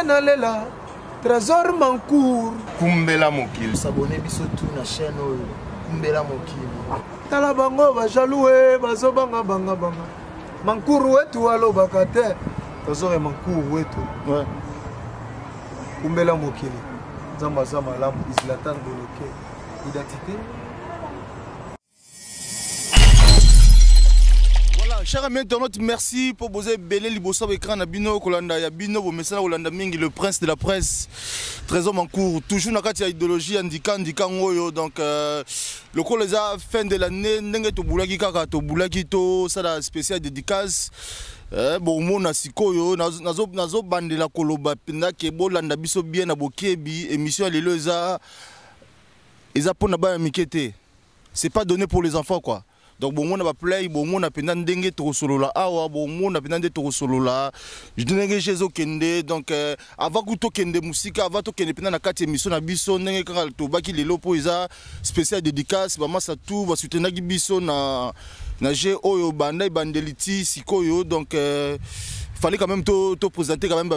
nalela Trésor Mancour Kumbela Mokili. S'abonner biso tout na chaîne Kumbela Mokili. Tala bango bajaloué bazobanga banga banga. Mancour wetu alobaka te. Trésor Mancour wetu. Ouais. Kumbela Mokili. Zamba zamba lamu Islatan Boloké. Identité. Chers amis internautes, merci pour poser belé liboso écran na bino kolanda ya bino bo message kolanda mingi le prince de la presse Trésor Mancour toujours na kati ya idéologie andika ngoyo donc le ko les a fin de l'année ndenge to bulaki kaka to bulaki to sala spécial dédicace bon mona sikoyo nazo bandela koloba penda ke bolanda biso bien na bokebi émission lelo eza pona ba mikete c'est pas donné pour les enfants quoi. Donc bon on a play bon on a pendant ndenge to solola awa bon on a pendant to solola je ndenge jezo kende donc avant que to kende musique avant to kende pendant na kati émission na biso ndenge kaka to baki lelo po eza spécial dédicace ba massa tout ba soutenir biso na G oyo banda bandeliti sikoyo donc fallait quand même to présenter quand même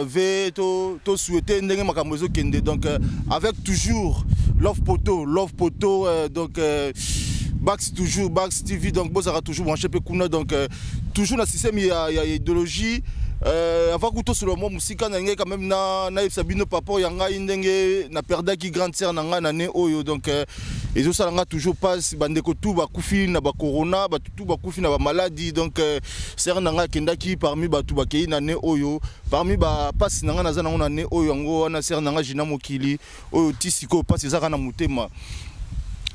to souhaiter ndenge makambo zo kende donc avec toujours Love Poto donc Bax toujours, Bax TV, donc bon, ça va toujours branché Pekuna, donc toujours dans le système il y a idéologie. Avant que tout sur le monde musique, on a quand même na Sabino Papa, il y a un na perda qui grande sœur na nane oyo donc et tout ça toujours passe bandeko tout ba kufi na ba corona ba tout ba kufi na ba maladie donc sœur nanga kenda ki parmi ba tout ba kei nane oyo parmi ba passe nanga na zana nane oyo ngo na sœur nanga Jina Mokili oyo tisiko passe za kana mutema.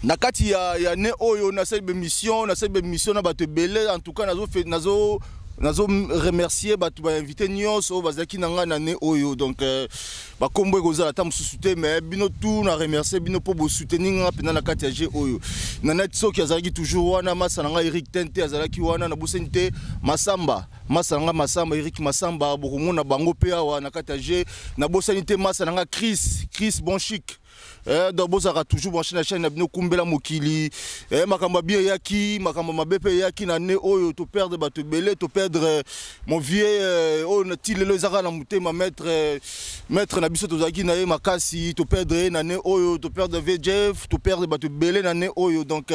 Nakati ya ne oyo na cette émission na bato belé en tout cas nazo remercier bato ba invité nyonso bazaki nanga na ne oyo donc ba kombo ekozala ta mususuté mais bino tout na remercier bino pour bo soutenir nga pena na kati ya G oyo na net soki azalaki toujours wana masa nanga Eric Tente azalaki wana na bosente Masamba Eric Masamba bokomona bango pe awa na kati ya G na bosanité masa nanga Chris bon chic. Donc vous aurez toujours branché la chaîne Nabino Kumbela Mokili. Makamba bien yaki, makamba mabepe yaki na ne oyo to perdre ba te belé, to perdre mon vieux oh na tilelo zara na mutema maître na biso to zaki na ye makasi, to perdre na ne oyo, to perdre VJF, to perdre ba te belé na ne oyo donc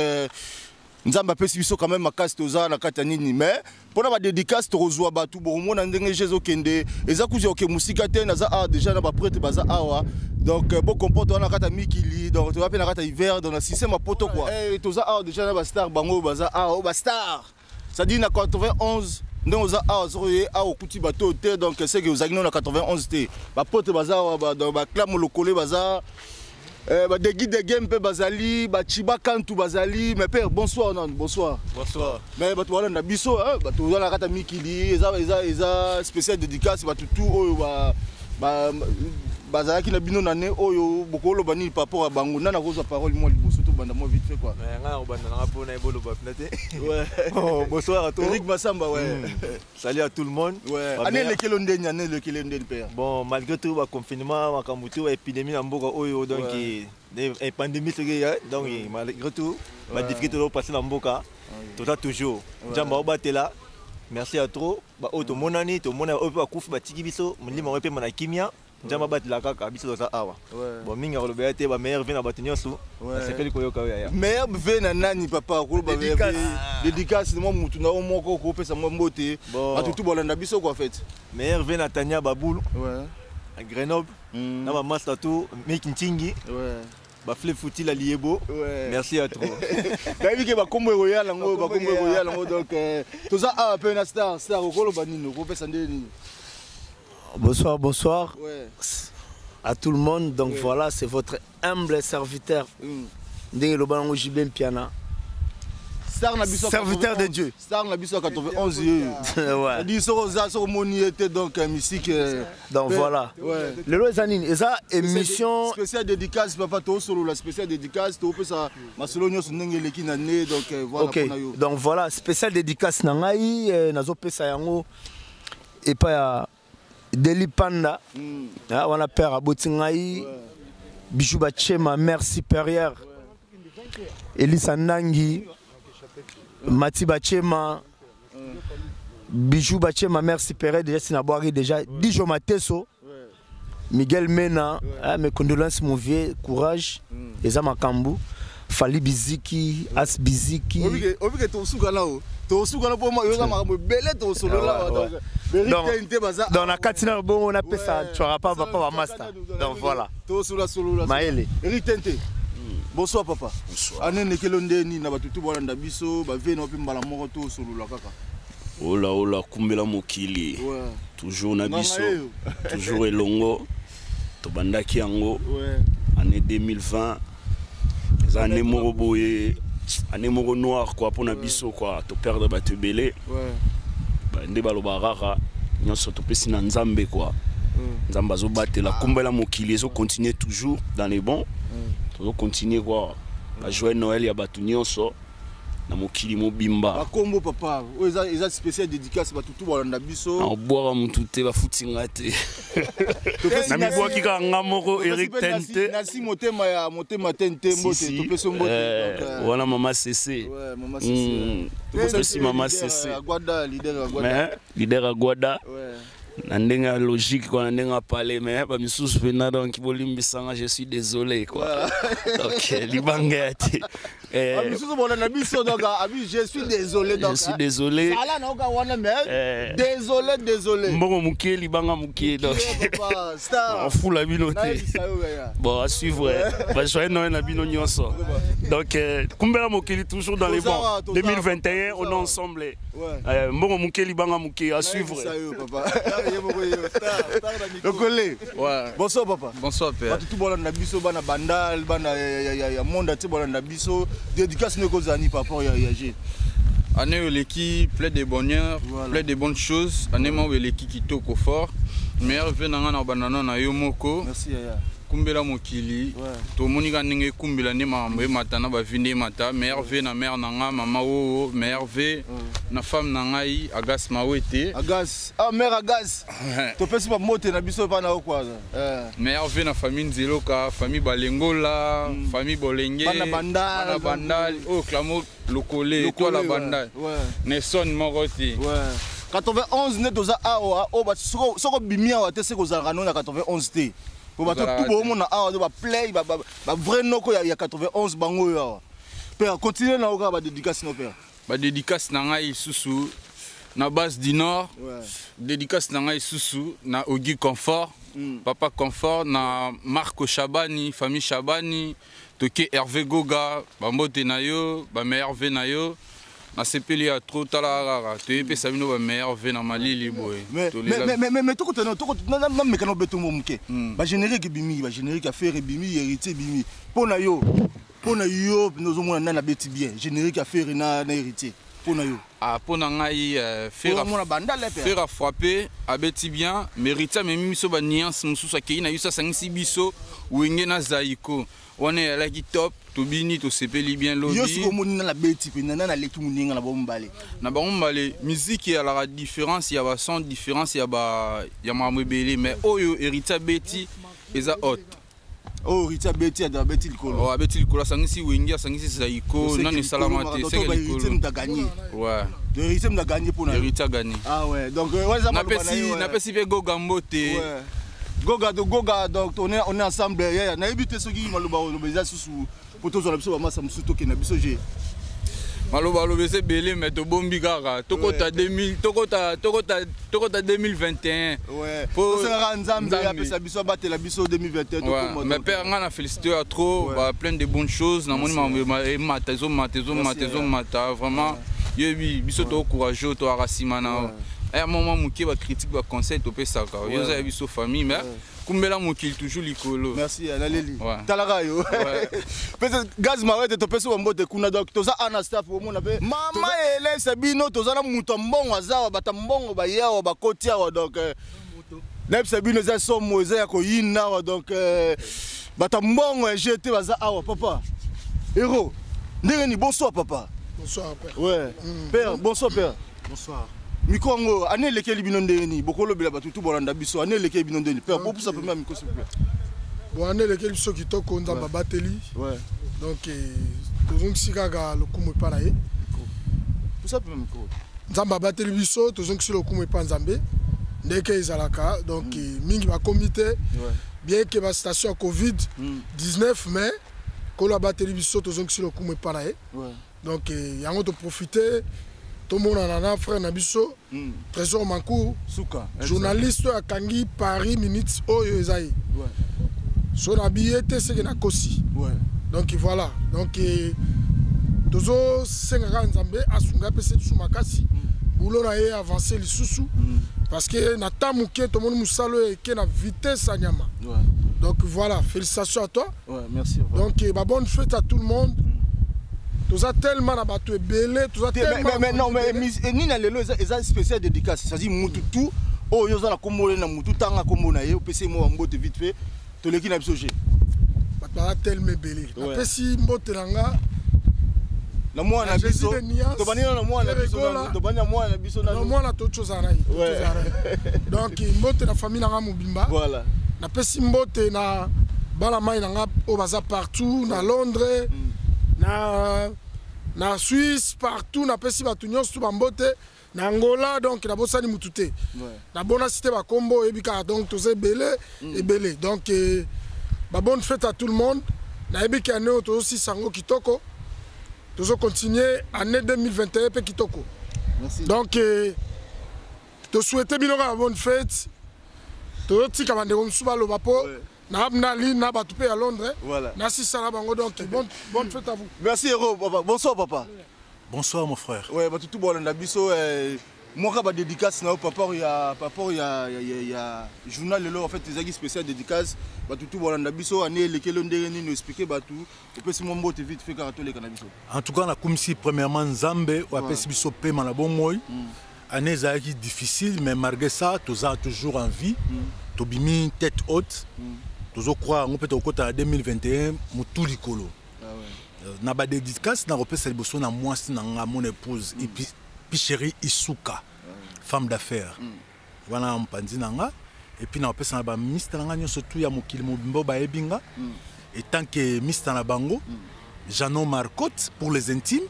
nzamba pesi biso quand même makasi to za na kata nini mais pona ba dédicace to rozwa batu bo mona ndenge jezo kende eza kuja ke musika te na za déjà na ba prêtre baza awa. Donc bon comporte on a kata mikili donc tu vas na kata hiver dans le système à poto quoi et to za déjà na ba star bango baza ba star ça dit na 91 ndenge oza zoye okuti bato te donc c'est que ozagino na 91 te ba pote baza dans ba clam lokole baza ba de guide de game pe bazali ba chiba kantu bazali mais père bonsoir non bonsoir mais bato wala na biso bato za na kata mikili eza spécial dédicace bato tout oyo ba bazalaki na bino na ne oyo bokolo bani rapport à bango na kozwa parole moi liboso to banda moi vite fait quoi nga banda na pona ebolo ba pnate ouais bonsoir à tous Eric Masamba ouais salut à tout le monde ouais année lekelo ndeni père bon malgré tout ba confinement makamutu épidémie na mboka oyo donc et pandémie donc malgré tout ba difficulté de passer na mboka tout toujours njamba obatela merci à trop ba auto monani to mona opo akufi ba tiki biso mulima ope mana kimia njama batila kaka biso za awa bon minga kolobela te ba meilleur vient na bato nyonso c'est fait ko yoka ya meilleur vient na nani papa ko ba dédicace mo mutu na moko ko pesa mo mbote atutu bolanda biso quoi en fait meilleur vient na Tania Baboul à Grenoble na ba master tout Mekintingi ba flip fouti la liebo merci à trop davi ke ba kombo royal ngo donc to za a pe na star ko lo banino ko pesa ndeni. Bonsoir à tout le monde. Donc voilà, c'est votre humble serviteur. Serviteur de Dieu. Star Nabiso 91 ouais. Dit so moni était donc musique. Donc voilà. Le Lozanine, eza émission spéciale dédicace papa to solo la spéciale dédicace to pesa masolo nyoso ndenge leki na né donc voilà. OK. Donc voilà, spéciale dédicace na ngai nazo pesa yango et pas Deli Panda, on a peur à Botingaï, Bijou Bachema, mère supérieure, Elisa Nangi, Mati Bachema, Bijou Bachema, mère supérieure, déjà Sinaboari, déjà Dijo Mateso, Miguel Mena, mes condoléances mon vieux, courage. Eza Makambu, Fali Biziki, As Biziki. Obi que ton soukana o. Ton soukana pour moi, yoza Makambu belé ton solo là. Dans la katina bon on appelle ça, tu auras pas papa master. Donc voilà. Ton solo là. Maëlle. Eric Tente. Bonsoir papa. Bonsoir. Anene kelonde ni na batutu bolanda biso, ba veno pe mbala moko to solo là kaka. Ola kumbela mokili. Toujours na biso. Toujours elongo. Tobandaki yango. Année 2020. Les années moko boye. Année moko noire quoi pour na biso quoi, to perdre ba te belé. Ba nde baloba rara. Nyonso to pesi na nzambe quoi. Nzamba zo batela kumbela mokili zo continuer toujours dans les bons. To continuer quoi. Ba joyeux Noël ya batu nyonso. Na mokili mobimba. Ba kombo papa, eza spécial dédicace ba tutu bolanda biso. Na boire mutu te ba futinga te. Na mibwa kika ngamoko Eric Tente. Na si motema ya motema Tente mbote to peso mbote. Wana mama CC. Ouais, mama CC. To peso mama CC. Agwada leader Agwada. Mais leader Agwada. Ouais. Na ndenga logique quoi, na ndenga parler mais ba misusu pena donc bolimbisanga je suis désolé quoi. Donc libanga te. Misusu bolanda biso donc abi je suis désolé donc. Je suis désolé. Sala na oka wana mais désolé. Mbongo mukie libanga mukie donc. On fout la bino te. Bon à suivre. Ba joyeux Noël na bino nyonso. Donc kumbela mokeli toujours dans les bons. 2021 on est ensemble. Mbongo mukie libanga mukie à suivre. Bonsoir papa. Bonsoir père. Tout bolanda biso bana bandal bana ya monde ti bolanda biso dédicace ne kozani par rapport ya G. Année l'équipe plein de bonheur, plein de bonnes choses. Année mo l'équipe qui toko fort. Meilleur venanga na banana na yo moko. Merci yaya. Kumbela mokili. To monika ndenge kumbela ne mambe matana ba vinde mata. Meilleur ve na mère nanga mama o meilleur ve na femme nangai Agas Mawete. Agas. Ah mère Agas. To pesi ba mote na biso pa na okwa. Meilleur ve na famille Nzeloka, famille Balengola, famille Bolenge. Bana bandal. Oh clamo lokole toi la bandal. Nelson Moroti. 91 ne toza awa o ba soko bimia wa te se kozanga na 91 te. Pour tout le monde a play, vrai noko ya 91 bango ya. Père, continuez na oka ba dédicace no père. Ba dédicace na ngai susu na base du nord. Dédicace na ngai susu na Ogi Confort, papa Confort na Marco Chabani, famille Chabani, toke Hervé Goga, ba mbote na yo, ba Hervé na yo. Na sepeli a trop talara to epe sabino ba meilleur ve na malili boy mais to na mekano beto momuke ba générique bimi ba générique affaire bimi héritier bimi pona yo nozo mona na beti bien générique affaire na héritier pona yo pona ngai faire frapper abeti bien mérite mais miso ba nuance mususu akei na yusa sangisi biso wenge na zaiko on est là qui top tobini to sepeli bien lobby yo siko monina la beti pe nana na leki muninga na bombale musique ya la différence ya ba son différence ya mamebele mais oyo héritier beti eza hot. Oh héritier beti ya beti likolo. Beti likolo sangisi wengi sangisi zaiko nani salamate c'est héritier m'a gagné. Ouais. Le héritier m'a gagné pour na. Héritier gagné. Ah ouais donc na pesi pe Goga Mbote. Goga donc on est ensemble na ebité soki maloba lobeza susu pour tous on a biso ba masa musu toke na biso je maloba lobeza belé mais to bombi kaka tokota 2021 ouais pour ça nzambe ya pesa biso batela biso 2021 to mais père nga na féliciter à trop plein de bonnes choses na moni mata vraiment yebi biso to courageux to arasimana un moment muke ba critique ba conseil to pesaka yo za biso famille mais kumbela mokili toujours likolo. Merci Alaleli. Talaka yo. Peut-être gaz mawete to peso mbote kuna donc toza anastaf au mona be. Mama ele sabino toza na muto mbongo azawa batambongo ba yawa ba kotia donc Neb sabino za somo za ko yina donc batambongo jeté baza awa papa. Héros. Ndenge ni bonsoir papa. Bonsoir père. Ouais. Père, bonsoir père. Bonsoir. Mikongo, année lesquelles binondeni, bokolo bela batutu bolanda biso, année lesquelles binondeni. Père, pour ça premier micro s'il vous plaît. Bon année lesquelles ceux qui toko ndamba bateli. Ouais. Donc tozong sikaga lokumu paraye. Pour ça premier micro. Nzamba bateli biso, tozong si lokumu pa nzambe. ndeke ezalaka donc mingi ba comité bien que la station Covid 19 mais que la batterie biso tozongi sur le coup mais pas donc yango to profiter tout le monde en a frère Nabiso, Trésor Mankou, journaliste à Kangi, Paris, Minutes, Oyo Ezaï. Son habillé, c'est que Nakosi. Donc voilà. Donc, Tozo Sengaga Nzambe, Asunga PC Tsumakasi, Boulot a avancé les sous parce que Natamouké, tout le monde Moussalo et qui a vitesse à Nyama. Donc voilà, félicitations à toi. Merci. Donc, bonne fête à tout le monde. Tout ça tellement abattu belé, tout ça tellement. Mais non, mais ni na lelo eza spécial dédicace, c'est-à-dire mututu o yoza na kombo na mutu tanga kombo na ye o pesi mo mbote vite fait to leki na biso je. Ba tellement belé. Na pesi mbote nanga na mo na biso to bani na mo na biso to bani na mo na biso na mo na to chose na donc mbote na famille nanga mobimba. Voilà. Na pesi mbote na bala mai nanga o baza partout na Londres. Na Suisse partout na pesi batunyo tout bambote na Angola donc na bosani mutute na bona cité ba combo ebika donc tozé belé et belé donc ba bonne fête à tout le monde na ebika né to aussi sango kitoko tozo continuer année 2021 pe kitoko. Merci. Donc te souhaiter bilora bonne fête to tika bande ko msuba lo bapo. À Londres. Voilà. Donc bonne fête à vous. Merci Héros, papa. Bonsoir papa. Bonsoir mon frère. Ouais, bah tout bon on a biso moi ka ba dédicace na papa il y a journal le en fait des agues spéciales dédicace bah tout bon on a biso ané lekelo ndenge ni nous expliquer ba tout au pesi mo mbote vite fait ka to le kana biso. En tout cas na kumsi premièrement Nzambe ou pesi biso paiement na bon moy. Année zaki difficile mais malgré ça tous a toujours en vie. Tobimi tête haute. Toujours croire on peut au côté en 2021 mutu likolo. Na ba dédicace na repesa liboso na moi si na mon épouse et puis chérie Isuka femme d'affaires. Voilà mpandi nanga et puis na repesa na ba ministre nanga nyoso tout ya mokili mobimbo ba ebinga et tant que ministre na bango Janon Marcotte pour les intimes.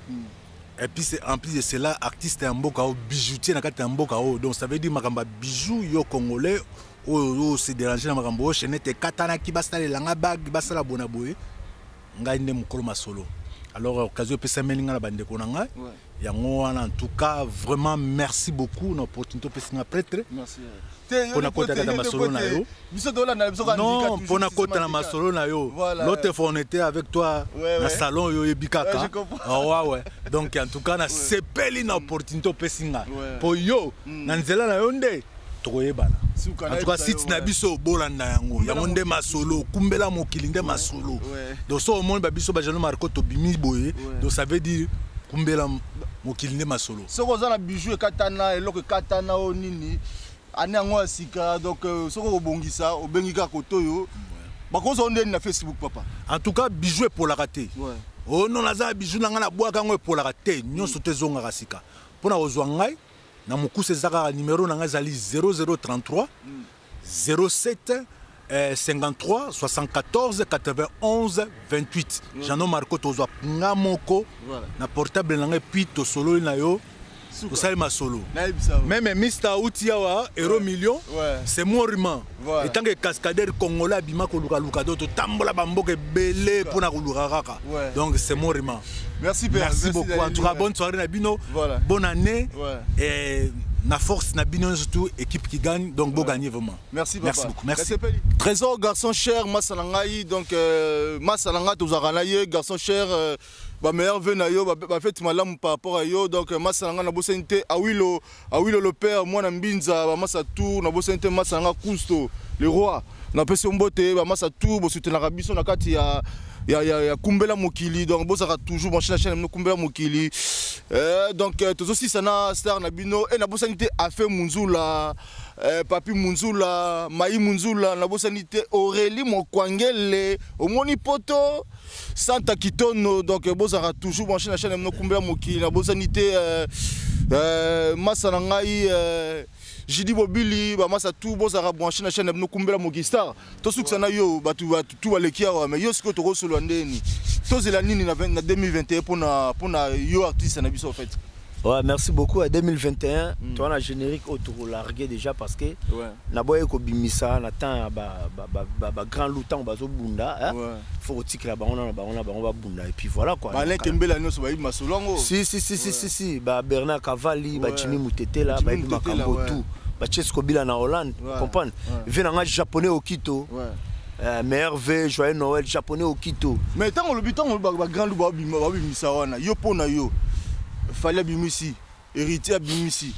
Et puis en plus de cela artiste en mboka o bijoutier na kati mboka o donc ça veut dire makamba bijou yo congolais o se déranger na makambo chenete katana ki basala langa bag basala bona boye ngai ne mukolo masolo alors occasion pesa melinga na bande ko nanga yango en tout cas vraiment merci beaucoup na opportunité pesa na prêtre merci pona kota kata masolo na yo non pona kota na masolo na yo l'autre fois on était avec toi na salon yo ebikaka ouais donc en tout cas na sepeli na opportunité pesa po yo na nzela na yo nde tokoyebana en tout cas site na biso bolanda yango yango nde masolo kumbela mokili nde masolo donc so monde ba biso ba Janon Marcotte to bimi boye donc ça veut dire kumbela mokili nde masolo soko za na bijou katana eloko katana o nini ani yango asika donc soko obongisa obengika kotoyo bakozo ndeni na Facebook papa en tout cas bijou pour la rater oh non naza bijou nanga na bwaka ngo pour la rater nyonso tezonga kasika pona ozwa ngai na mokuse zaka numéro nanga zali 0033 07 53 74 91 28 Janon Marcotte tozwa nga moko na portable nanga puis to solo na yo osali masolo même Mr Outiawa Euro Million c'est Morima et tant que cascadeur congolais abima ko luka do to tambola bamboke belé pour na kuluka kaka donc c'est Morima. Merci père. Merci beaucoup en tout cas bonne soirée na bino bonne année et na force na bino surtout équipe qui gagne donc beau gagner vraiment. Merci papa. Merci beaucoup. Merci. Trésor garçon cher Masalangai donc Masalanga tozaranaye garçon cher ba meilleur vœu na yo ba fait malamu par rapport à yo donc Masalanga na bosente awilo le père moi na mbinza ba masa tour na bosente Masalanga Cousteau le roi na pesi mbote ba masa tour bo soutenir biso na kati ya kumbela mokili donc bozaka toujours mon chaîne no kumbela mokili donc tous aussi sana star na bino et na bosanité a fait munzula papi munzula mai munzula na bosanité Aurélie Mokwangele omoni poto Santa Kitono donc bozaka toujours mon chaîne no kumbela mokili na bosanité masanangai Jidi Bobili ba masa tout bozaka brancher na chaîne no kumbela mokistar to suksana yo batu tout balekia mais yo siko to solo ndeni to zela nini na 2021 pour na yo artiste na biso en fait Ouais, merci beaucoup. À 2021, tu as un générique autour largué déjà parce que na boye ko bimisa na temps ba grand loutan bazo bunda, faut que là on va bunda et puis voilà quoi. Ba lekembela no so ba masolongo. Si ba Bernard Cavalli, ba Jimmy Mutete là, ba Makambo tout. Ba Chesco Bila na Hollande, comprendre. Vient un japonais au Quito. Meilleur vœu, joyeux Noël japonais au Quito. Mais tant le bitan ba grand louba bimisa wana, yo pona yo. Fallait bimisi, héritier bimisi,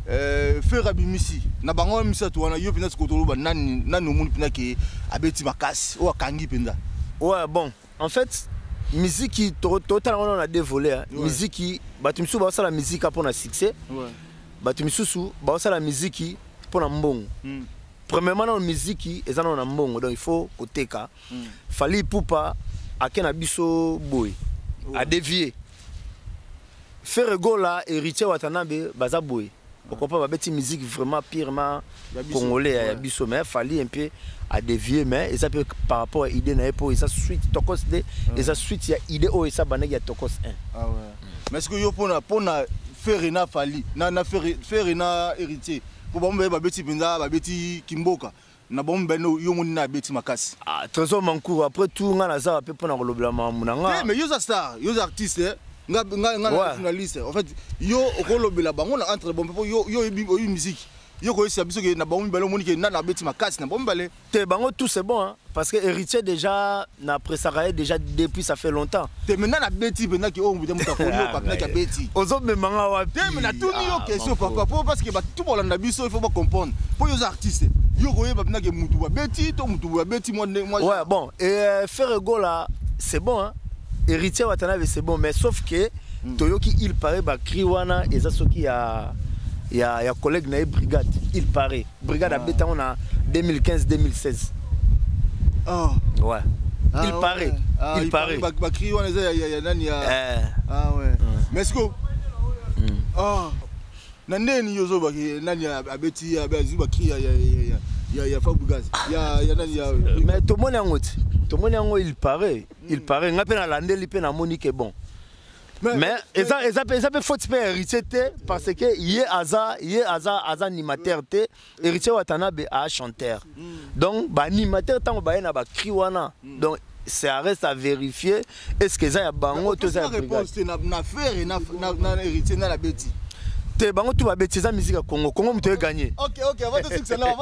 faire bimisi. Na bango misa tu wana yo pina skotolo ba nani omuni pina ke abeti makasi o akangi penda. Ouais bon, en fait musique total on a dévolé musique batumisu ba ça la musique pour na succès. Ouais. Batumisu ba ça la musique pour na mbongo. Premièrement la musique ezana na mbongo donc il faut koteka. Fallait poupa akena biso boy. À dévier. Faire gola héritier Watanabe Bazaboy. On comprend pas bête musique vraiment purement congolais à biso mais fallait un peu à dévier mais ça peut par rapport à idée na epo ça suite tokos de et ça suite il y a idée oh et ça banagi tokos 1. Ah ouais. Mais est-ce que yo pona faire na fali na faire na héritier pour bombe ba beti pinda ba beti kimboka. Na bombe no yo moni na beti makasi. Ah trésor mancour après tout nga na za pe pona kolobela munanga. Mais yo za star, yo za artiste nga journaliste. En fait yo kolobela bango na entre bombe yo musique. Yo ko esa biso ke na bombe belo moni ke na beti makasi na bombe balé. Te bango tout c'est bon hein parce que héritier déjà na presaraye déjà depuis ça fait longtemps. Te maintenant na beti bena ke o mbuta muta ko yo pa na ka beti. Ozo me manga wapi. Te mais na tout yo question pourquoi parce que ba tout pour la biso il faut pas comprendre. Pour yo artistes yo ko yeba bena ke mutu ba beti to mutu ba beti moi. Ouais bon et faire go là c'est bon hein. Héritier Watanabe c'est bon mais sauf que Toyoki il paraît ba kriwana et ça ce qui a il y a collègue na brigade il paraît brigade habita on a 2015-2016. Ah ouais. Il paraît. Il paraît. Ba kriwana ya nani ya. Ah ouais. Mais est-ce que nani yozo ba nani abeti abazi ba kri ya Fabugaz. Ya nani ya. Mais tout le monde ngoti. Tout le monde il paraît. Il paraît ngape na landeli pe na Monique bon. Mais ça peut faut pas héritier parce que hier aza animateur té héritier Watanabe a chanteur. Donc ba animateur tant ba na ba kriwana. Donc ça reste à vérifier est-ce que ça y a bango to ça réponse na faire na héritier na la bêtise. Te bango tu va bêtiser musique à Congo muto gagner. OK, avant tout succès là,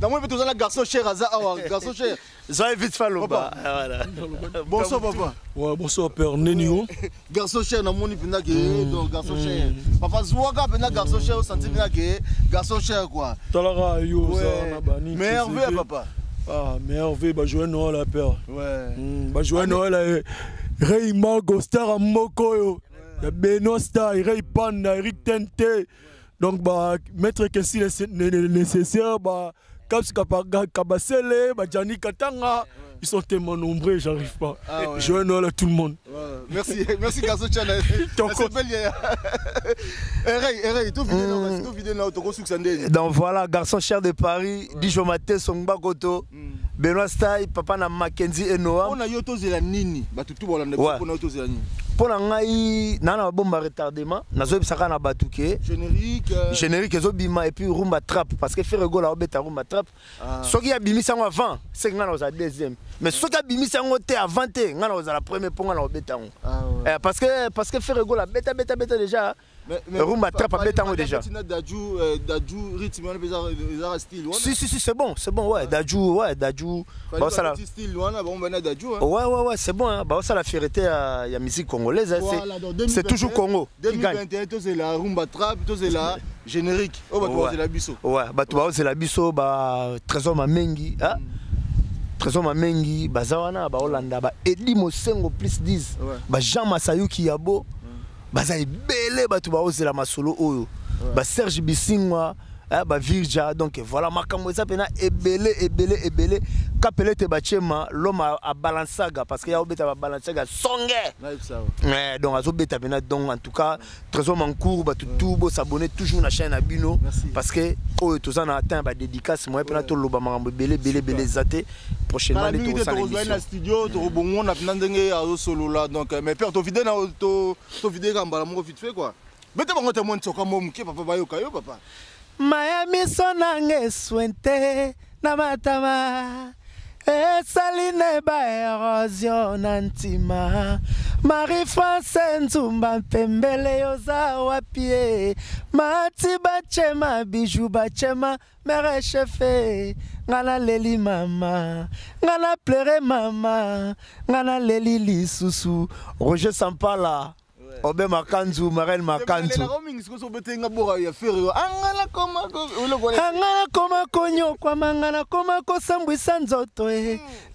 dans moi tu as garçon cher aza garçon cher. Ça vite faloba. Voilà. Bonsoir papa. Ouais, bonsoir père Nenio. Garçon cher na moni pina ke donc garçon cher. Papa Zouaka pina garçon cher au senti pina ke garçon cher quoi. Talara yo ça na bani. Merveille papa. Ah, merveille ba joie Noël père. Ouais. Ba joie Noël Raymond Gostar Moko yo. Ya Benoît Star, Ray Panda, Eric Tente. Donc bah mettre que si nécessaire bah Caps Kabasele, bah Gianni Katanga, ils sont tellement nombreux, j'arrive pas. Je vais Noël à tout le monde. Merci garçon Chana. Ray, tout vidéo là, tout succès. Donc voilà, garçon cher de Paris, Dijomate Songba Goto. Benoît Star, papa na Mackenzie et Noah. On a yoto zela nini, bah tout bon là, on a yoto zela nini. Pour ngai nana bomba retardement nazo bisaka na batuke générique ezobima et puis rumba trap parce que faire go la obeta rumba trap soki ya bimisa ngo avant c'est ngana oza deuxième mais soki ya bimisa ngo te avant te ngana oza la première pour ngana obeta ngo parce que faire go la beta déjà rumba trap beta ngo déjà daju rythme on bezar style si c'est bon ouais daju bah ça la style wana bon bana daju ouais c'est bon hein bah ça la fierté ya musique congolaise c'est toujours Congo 2021 c'est la rumba trap c'est la générique c'est la biso ouais bah c'est la biso bah trésor mamengi hein trésor mamengi bazawana ba Holanda ba Edi Mosengo plus 10 ba Jean Masayuki Yabo baza ebele ba tu ba osela masolo oyo ba Serge Bisingwa ba virja donc voilà makambo eza pena ebele kapele te bachema l'homme a balançaga parce que ya obeta ba balançaga songe donc azobeta pena donc en tout cas Trésor Mancourt ba tout bo s'abonner toujours na chaîne Abino parce que oyo tozana atteint ba dédicace moi pena to loba makambo ebele zate prochainement les tours na studio to bongo na pena ndenge ya solo là donc mais père to vidéo na to vidéo kamba mo vite fait quoi bete bango te mon tsoka mo mke papa bayoka yo papa Miami sonange swente na matama esaline ba erosion antima Marie-France nzumba pembele yoza wapie mati bachema bijou bachema mere chefe ngana leli mama ngana pleure mama ngana leli lisusu Roger Sampala Obe Makanzu, Marel Makanzu. Angala koma konyo kwa mangana koma kosambwisa nzoto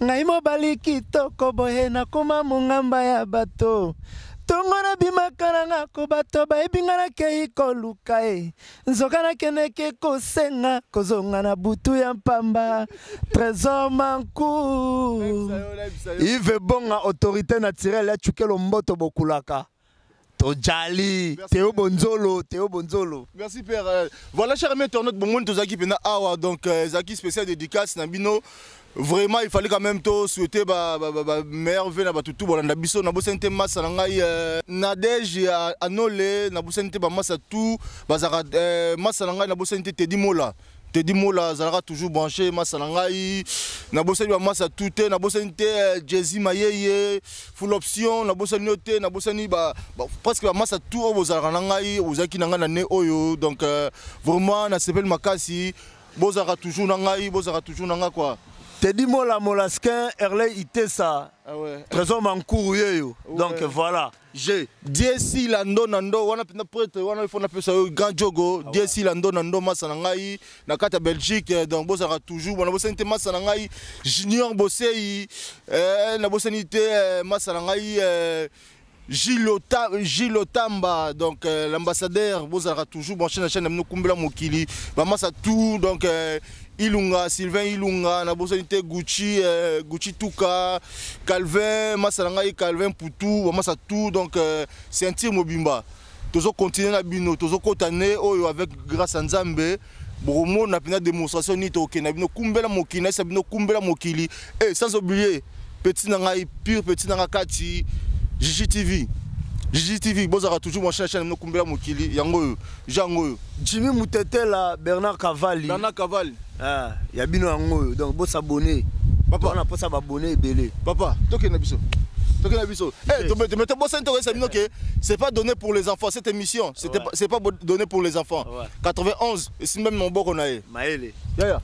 ngai mobali kitoko boye na koma mungamba ya bato tongona bimakaranga ko bato baebingana kei koluka nzokana keneke kosenga kozonga na butu ya mpamba Trésor Mancourt Yves Bonga autorité naturelle ya chukelo mboto bokulaka Jali, Théo Bonzolo. Merci père. Voilà cher ami internaute bon monde tozaki pena awa donc zaki spécial dédicace na bino. Vraiment il fallait quand même to souhaiter ba merveille na batutu bolanda biso na bosente massa na ngai Nadège Anole na bosente ba massa tout bazara massa na ngai na bosente Teddy Mola zalaka toujours branché massa na ngai na bosani ba massa tout na bosani te Jezi Mayeye full option na bosani te na bosani ba presque ba massa tout o bozalaka na ngai ozaki na ngai na ne oyo donc vraiment na sepel makasi bozalaka toujours na ngai quoi Teddy Mola Molasquin Erley Itesa Trésor Mancourt yeyo donc voilà j'ai DSI Lando Nando wana pena prêtre wana fona pesa grand jogo DSI Lando Nando massa na ngai na kata Belgique donc bozaka toujours wana bosente massa na ngai Junior Bosei na bosenité massa na ngai Gilotamba donc l'ambassadeur bozaka toujours bon chaîne na kumbela mokili ba massa tout donc Ilunga, Sylvain Ilunga, na bosonité Gucci Tuka, Calvin, Masalangai, Calvin Poutou, Massa tout, donc c'est un tir Mobimba. Toujours continuer na bino, toujours continuer avec grâce à Nzambe. Bromo n'a pas de démonstration ni toke na bino kumbela mokili, na bino kumbela mokili. Et sans oublier, petit nangai pur, petit nangakati, Gigi TV, bozara toujours mon chaîne no kumbela mokili, yango jango. Jimmy Moutetela, Bernard Cavalli. Ah, ya bino yango donc bo s'abonner. Papa on a pas s'abonner belé. Papa, toke na biso. Eh, tu mettez bon centre c'est pas donné pour les enfants cette émission, c'est pas donné pour les enfants. 91 et si même mon beau qu'on a. Maëlé. Ya. Ouais.